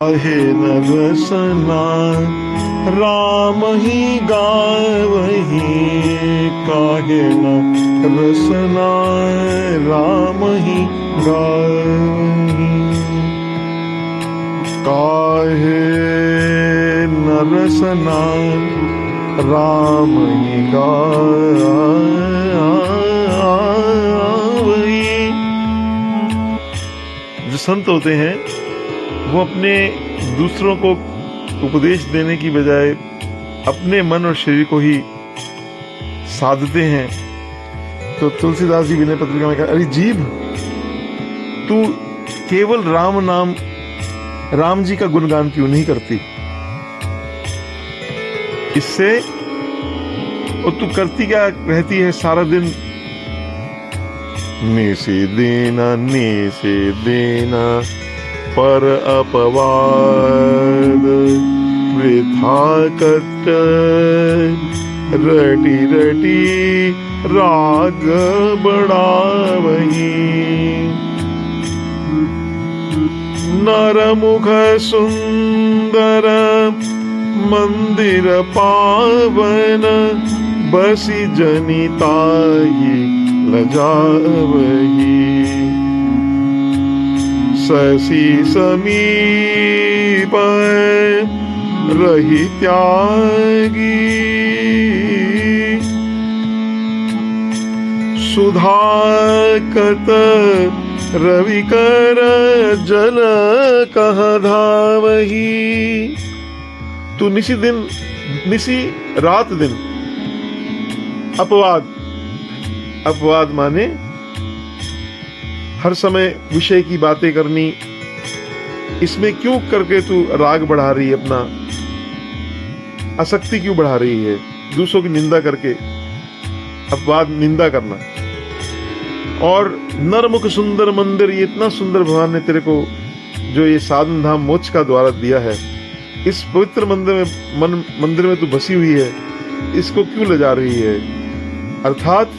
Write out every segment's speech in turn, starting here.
आहे न रसना राम ही गावही, काहे न रसना राम ही गावही, काहे न रसना राम ही गावही। जो संत होते हैं वो अपने दूसरों को उपदेश देने की बजाय अपने मन और शरीर को ही साधते हैं। तो तुलसीदास जी विनय पत्रिका में कहा, अरे जीभ, तू केवल राम नाम, राम जी का गुणगान क्यों नहीं करती? इससे और तू करती क्या रहती है सारा दिन? ने से देना पर अपवाद, वृथा कट रटी रटी राग बढ़ावही, नरमुख सुंदर मंदिर पावन, बसी जनिताई लजावही, ससी समीप रही त्यागी, सुधाकत रविकर जल कह धावही। तू निसी रात दिन अपवाद माने हर समय विषय की बातें करनी, इसमें क्यों करके तू राग बढ़ा रही है? अपना आसक्ति क्यों बढ़ा रही है? दूसरों की निंदा करके, अपवाद निंदा करना। और नरमुख सुंदर मंदिर, ये इतना सुंदर भगवान ने तेरे को जो ये साधन धाम मोक्ष का द्वार दिया है, इस पवित्र मंदिर में तू बसी हुई है, इसको क्यों ले जा रही है? अर्थात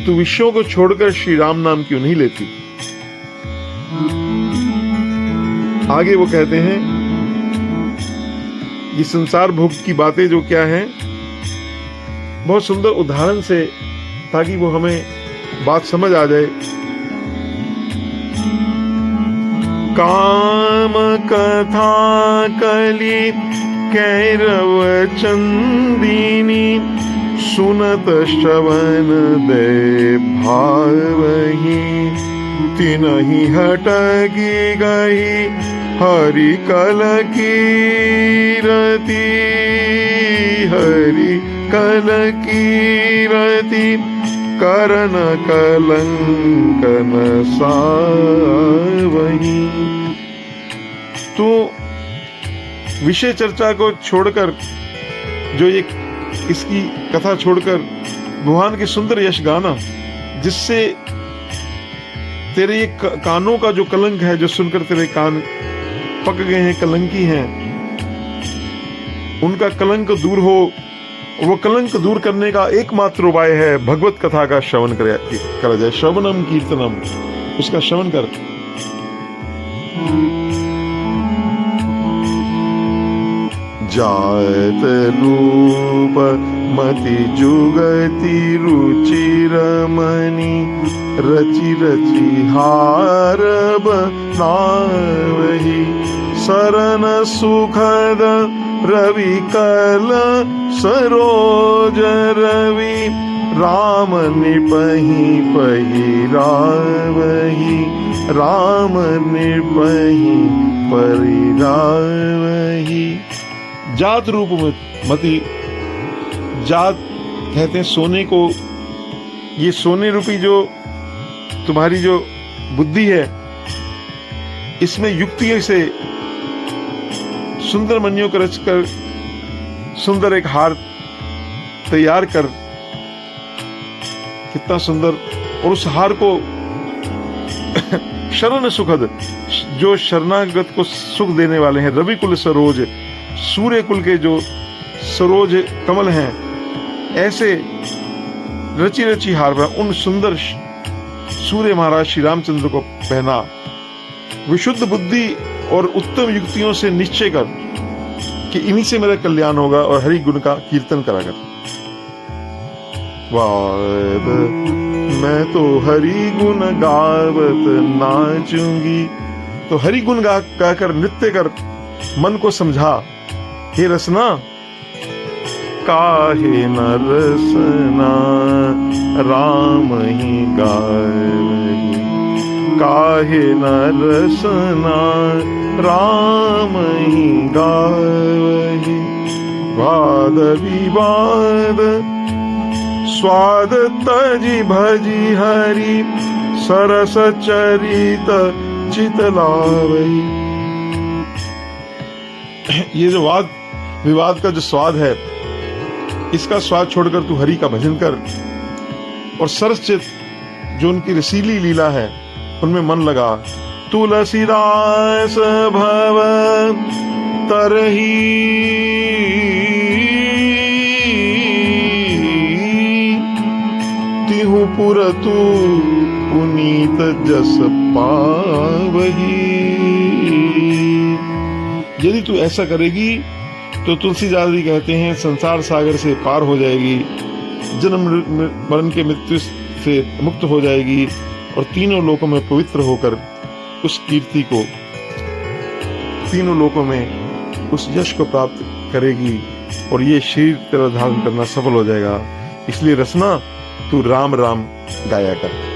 तू विषयों को छोड़कर श्री राम नाम क्यों नहीं लेती? आगे वो कहते हैं, ये संसार भोग की बातें जो क्या हैं, बहुत सुंदर उदाहरण से, ताकि वो हमें बात समझ आ जाए। काम कथा कली कैरव चंदिनी, सुनत श्रवण दे भावही, तिनहि हटगी गई हरि कल कीरति, हरि कल कीरति, करन कलंकन सावही। तो विषय चर्चा को छोड़कर, जो ये इसकी कथा छोड़कर भगवान के सुंदर यश गाना, जिससे तेरे ये कानों का जो कलंक है, जो सुनकर तेरे कान पक गए हैं, कलंकी हैं, उनका कलंक दूर हो। वो कलंक दूर करने का एकमात्र उपाय है भगवत कथा का श्रवण करा जाए। श्रवणम कीर्तनम, उसका श्रवण कर। जात रूप मति जुगति रुचिर मणि, रचि रचि हार बनावही, सरन सुखद रवि कल सरोज रवि, राम निपहि पहिरावही, राम निपहि परिरावही। जात रूप मति, जात कहते हैं सोने को। ये सोने रूपी जो तुम्हारी जो बुद्धि है, इसमें युक्ति से सुंदर मणियों को रचकर सुंदर एक हार तैयार कर, कितना सुंदर। और उस हार को शरण सुखद, जो शरणागत को सुख देने वाले हैं, रवि कुल सरोज, सूर्य कुल के जो सरोज कमल हैं, ऐसे रची रची हार बना उन सुंदर सूर्य महाराज श्री रामचंद्र को पहना। विशुद्ध बुद्धि और उत्तम युक्तियों से निश्चय कर कि इन्हीं से मेरा कल्याण होगा, और हरि गुण का कीर्तन करा कर। वाद मैं तो हरि गुण गावत नाचूंगी। तो हरि गुण गाकर नृत्य कर, मन को समझा। हे रसना, काहे न रसना राम ही गावही, काहे न रसना राम ही गावही। वाद विवाद स्वाद तजी भजी हरि, सरस चरित चितलावही। ये जो वाद विवाद का जो स्वाद है, इसका स्वाद छोड़कर तू हरि का भजन कर, और सरसचित जो उनकी रसीली लीला है उनमें मन लगा। तुलसीदास भव तरही, तिहु पुर तू पुनीत जस पावही। यदि तू ऐसा करेगी तो तुलसीदास जी कहते हैं संसार सागर से पार हो जाएगी, जन्म मरण के मृत्यु से मुक्त हो जाएगी, और तीनों लोकों में पवित्र होकर उस कीर्ति को, तीनों लोकों में उस यश को प्राप्त करेगी, और ये शरीर तेरा धारण करना सफल हो जाएगा। इसलिए रसना, तू राम राम गाया कर।